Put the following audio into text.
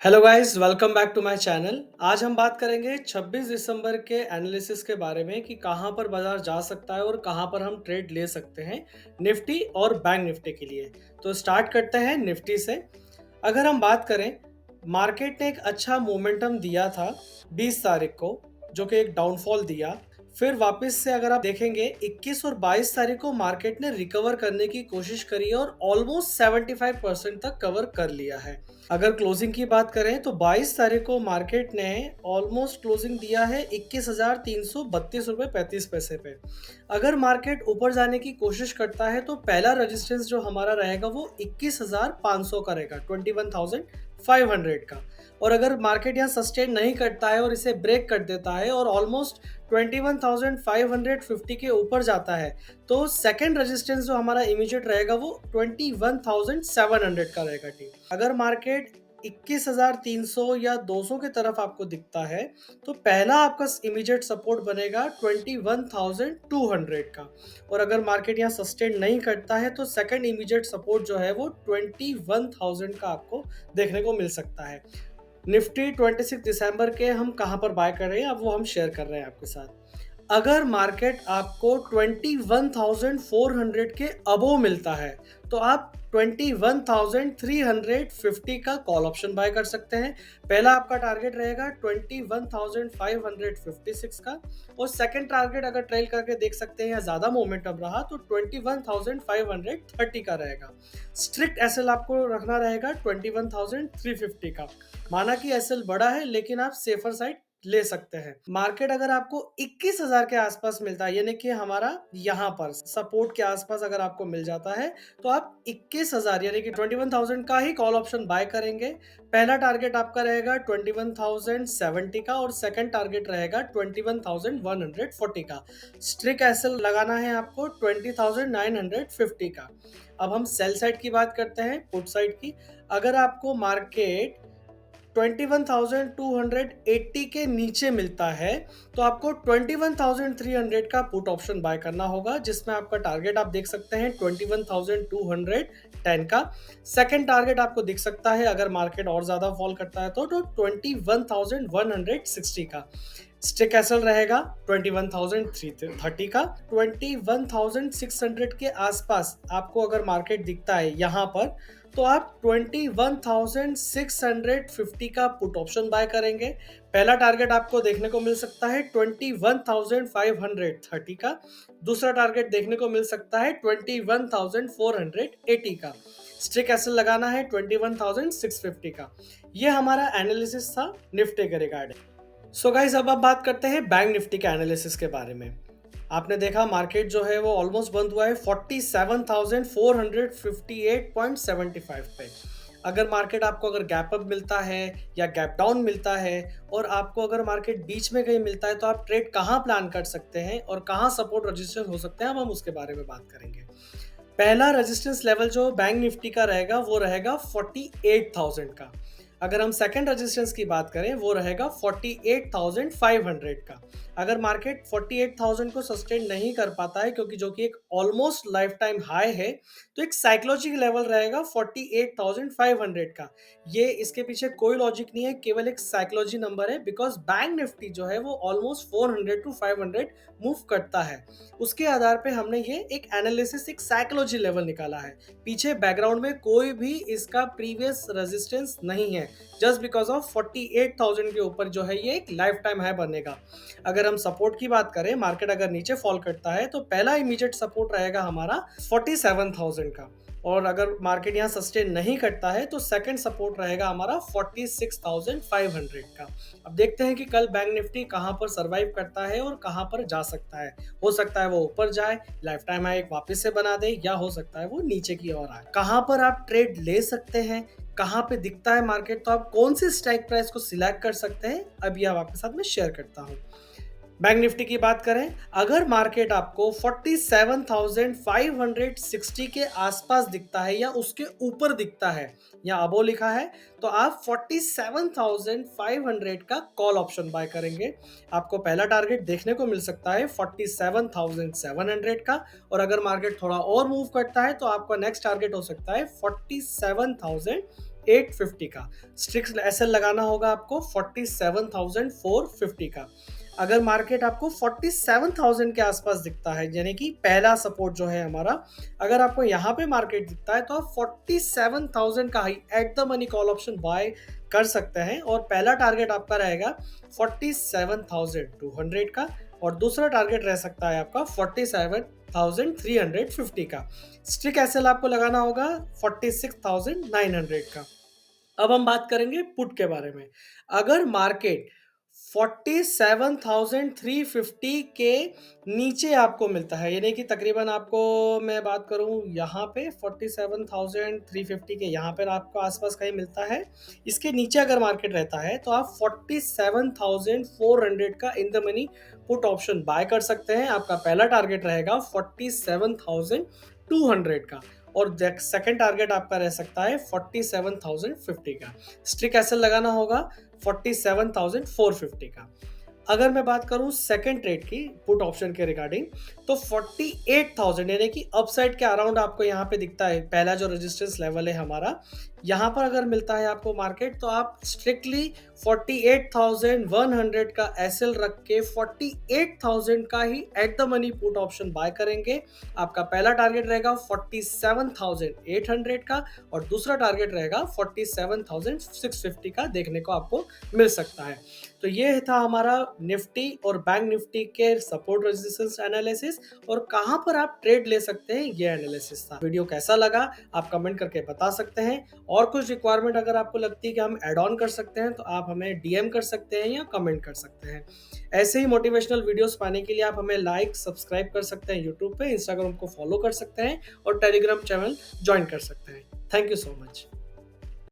Hello guys, welcome back to my channel. आज हम बात करेंगे 26 दिसंबर के एनालिसिस के बारे में कि कहां पर बाजार जा सकता है और कहां पर हम ट्रेड ले सकते हैं निफ्टी और बैंक निफ्टी के लिए। तो स्टार्ट करते हैं निफ्टी से। अगर हम बात करें, मार्केट ने एक अच्छा मोमेंटम दिया था 20 तारीख को, जो कि एक डाउनफॉल दिया। फिर वापस से अगर आप देखेंगे 21 और 22 तारीख को मार्केट ने रिकवर करने की कोशिश करी है और ऑलमोस्ट 75% तक कवर कर लिया है। अगर क्लोजिंग की बात करें तो 22 तारीख को मार्केट ने ऑलमोस्ट क्लोजिंग दिया है 21,332 रुपये 35 पैसे पे। अगर मार्केट ऊपर जाने की कोशिश करता है तो पहला रेजिस्टेंस जो हमारा रहेगा वो 21,500 का रहेगा, 21,500 का। और अगर मार्केट यहाँ सस्टेन नहीं करता है और इसे ब्रेक कर देता है और ऑलमोस्ट 21,550 के ऊपर जाता है, तो सेकंड रेजिस्टेंस जो हमारा इमीडिएट रहेगा वो 21,700 का रहेगा। ठीक, अगर मार्केट 21,300 या 200 की तरफ आपको दिखता है तो पहला आपका इमीडिएट सपोर्ट बनेगा 21,200 का। और अगर मार्केट यहाँ सस्टेन नहीं करता है तो सेकंड इमीडिएट सपोर्ट जो है वो 21,000 का आपको देखने को मिल सकता है। निफ्टी 26 दिसंबर के हम कहां पर बाय कर रहे हैं, अब वो हम शेयर कर रहे हैं आपके साथ। अगर मार्केट आपको 21,400 के अबोव मिलता है तो आप 21,350 का कॉल ऑप्शन बाय कर सकते हैं। पहला आपका टारगेट रहेगा 21,556 का, और सेकंड टारगेट अगर ट्रेल करके देख सकते हैं या ज्यादा मोमेंटम रहा तो 21,530 का रहेगा। स्ट्रिक्ट एसएल आपको रखना रहेगा 21,350 का। माना कि एसएल बड़ा है लेकिन आप सेफर साइड ले सकते हैं। मार्केट अगर आपको 21,000 के आसपास मिलता है, यानी कि हमारा यहाँ पर सपोर्ट के आसपास अगर आपको मिल जाता है तो आप 21,000 यानी कि 21,000 का ही कॉल ऑप्शन बाय करेंगे। पहला टारगेट आपका रहेगा 21,070 का और सेकंड टारगेट रहेगा 21,140 का। स्ट्रिक एसएल लगाना है आपको 20,950 का। अब हम सेल साइड की बात करते हैं, पुट साइड की। अगर आपको मार्केट 21,280 के नीचे मिलता है तो आपको 21,300 का पुट ऑप्शन बाय करना होगा, जिसमें आपका टारगेट आप देख सकते हैं 21,210 का। सेकंड टारगेट आपको दिख सकता है अगर मार्केट और ज्यादा फॉल करता है तो 21,160 का। स्टिक एसएल रहेगा 21,330 का। 21,600 के आसपास आपको अगर मार्केट दिखता है यहाँ पर तो आप 21,650 का पुट ऑप्शन बाय करेंगे। पहला टारगेट आपको देखने को मिल सकता है 21,530 का। दूसरा टारगेट देखने को मिल सकता है 21,480 का। स्ट्रिक एसएल लगाना है 21,650 का। ये हमारा एनालिसिस था निफ्टी के रिगार्डिंग। सो गाइस, अब आप बात करते हैं बैंक निफ्टी के एनालिसिस के बारे में। आपने देखा मार्केट जो है वो ऑलमोस्ट बंद हुआ है 47,458.75 पे। अगर मार्केट आपको अगर गैप अप मिलता है या गैप डाउन मिलता है और आपको अगर मार्केट बीच में कहीं मिलता है तो आप ट्रेड कहाँ प्लान कर सकते हैं और कहाँ सपोर्ट रजिस्टेंस हो सकते हैं, अब हम उसके बारे में बात करेंगे। पहला रेजिस्टेंस लेवल जो बैंक निफ्टी का रहेगा वो रहेगा 48,000 का। अगर हम सेकंड रेजिस्टेंस की बात करें वो रहेगा 48,500 का। अगर मार्केट 48,000 को सस्टेन नहीं कर पाता है, क्योंकि जो कि एक ऑलमोस्ट लाइफ टाइम हाई है, तो एक साइकोलॉजिकल लेवल रहेगा 48,500 का। ये इसके पीछे कोई लॉजिक नहीं है, केवल एक साइकोलॉजी नंबर है, बिकॉज बैंक निफ्टी जो है वो ऑलमोस्ट 400 टू 500 मूव करता है। उसके आधार पे हमने ये एक एनालिसिस, एक साइकोलॉजी लेवल निकाला है। पीछे बैकग्राउंड में कोई भी इसका प्रीवियस रेजिस्टेंस नहीं है, जस्ट बिकॉज ऑफ 48,000 के ऊपर जो है ये एक लाइफ टाइम हाई बनेगा। अगर हम सपोर्ट की बात करें, मार्केट अगर नीचे फॉल करता है तो पहला इमीडिएट सपोर्ट रहेगा हमारा 47,000 का, और अगर मार्केट यहाँ सस्टेन नहीं करता है तो सेकंड सपोर्ट रहेगा हमारा 46,500 का। अब देखते हैं कि कल बैंक निफ्टी कहां पर सरवाइव करता है और कहां पर जा सकता है। हो सकता है वो ऊपर जाए, लाइफ टाइम हाई वापस से बना दे, या हो सकता है वो नीचे की ओर आए। कहां पर आप ट्रेड ले सकते हैं, कहां पे दिखता है मार्केट, तो आप कौन सी स्ट्राइक प्राइस को सिलेक्ट कर सकते हैं, अभी आप आपके साथ में शेयर करता हूं। बैंक निफ्टी की बात करें, अगर मार्केट आपको 47,560 के आसपास दिखता है या उसके ऊपर दिखता है या अबो लिखा है, तो आप 47,500 का कॉल ऑप्शन बाय करेंगे। आपको पहला टारगेट देखने को मिल सकता है 47,700 का, और अगर मार्केट थोड़ा और मूव करता है तो आपका नेक्स्ट टारगेट हो सकता है 47,200 4850 का। स्ट्रिक्ट एसएल लगाना होगा आपको 47,450 का। अगर मार्केट आपको 47,000 के आसपास दिखता है, यानी कि पहला सपोर्ट जो है हमारा, अगर आपको यहाँ पे मार्केट दिखता है तो आप 47,000 का high at the money call option buy कर सकते हैं, और पहला टारगेट आपका रहेगा 47,200 का, और दूसरा टारगेट रह सकता है आपका 47,350 का। स्ट्रिक एसएल आपको लगाना होगा 46,900 का। अब हम बात करेंगे पुट के बारे में। अगर मार्केट 47,350 के नीचे आपको मिलता है, यानी कि तकरीबन आपको मैं बात करूं यहाँ पे 47,350 के यहाँ पर आपको आसपास कहीं मिलता है, इसके नीचे अगर मार्केट रहता है तो आप 47,400 का in the money put option buy कर सकते हैं। आपका पहला टारगेट रहेगा 47,200 का, और सेकंड टारगेट आपका रह सकता है 47,050 का। स्ट्रिक एसएल लगाना होगा 47,450 का। अगर मैं बात करूं सेकंड ट्रेड की पुट ऑप्शन के रिगार्डिंग, तो 48,000 यानी कि अपसाइड के अराउंड आपको यहाँ पे दिखता है पहला जो रेजिस्टेंस लेवल है हमारा, यहाँ पर अगर मिलता है आपको मार्केट तो आप स्ट्रिक्टली 48,100 का एसएल रख के 48,000 का ही at the money put option buy करेंगे। आपका पहला टारगेट रहेगा 47,800 का, और दूसरा टारगेट रहेगा 47,650 का, देखने को आपको मिल सकता है। तो ये था हमारा निफ्टी और बैंक निफ्टी के सपोर्ट रेजिस्टेंस एनालिसिस, और कहां पर आप ट्रेड ले सकते हैं, ये एनालिसिस था। वीडियो कैसा लगा आप कमेंट करके बता सकते हैं, और कुछ रिक्वायरमेंट अगर आपको लगती है कि हम ऐड ऑन कर सकते हैं तो आप हमें डीएम कर सकते हैं या कमेंट कर सकते हैं। ऐसे ही मोटिवेशनल वीडियोस पाने के लिए आप हमें लाइक सब्सक्राइब कर सकते हैं यूट्यूब पे, इंस्टाग्राम को फॉलो कर सकते हैं, और टेलीग्राम चैनल ज्वाइन कर सकते हैं। Thank you so much.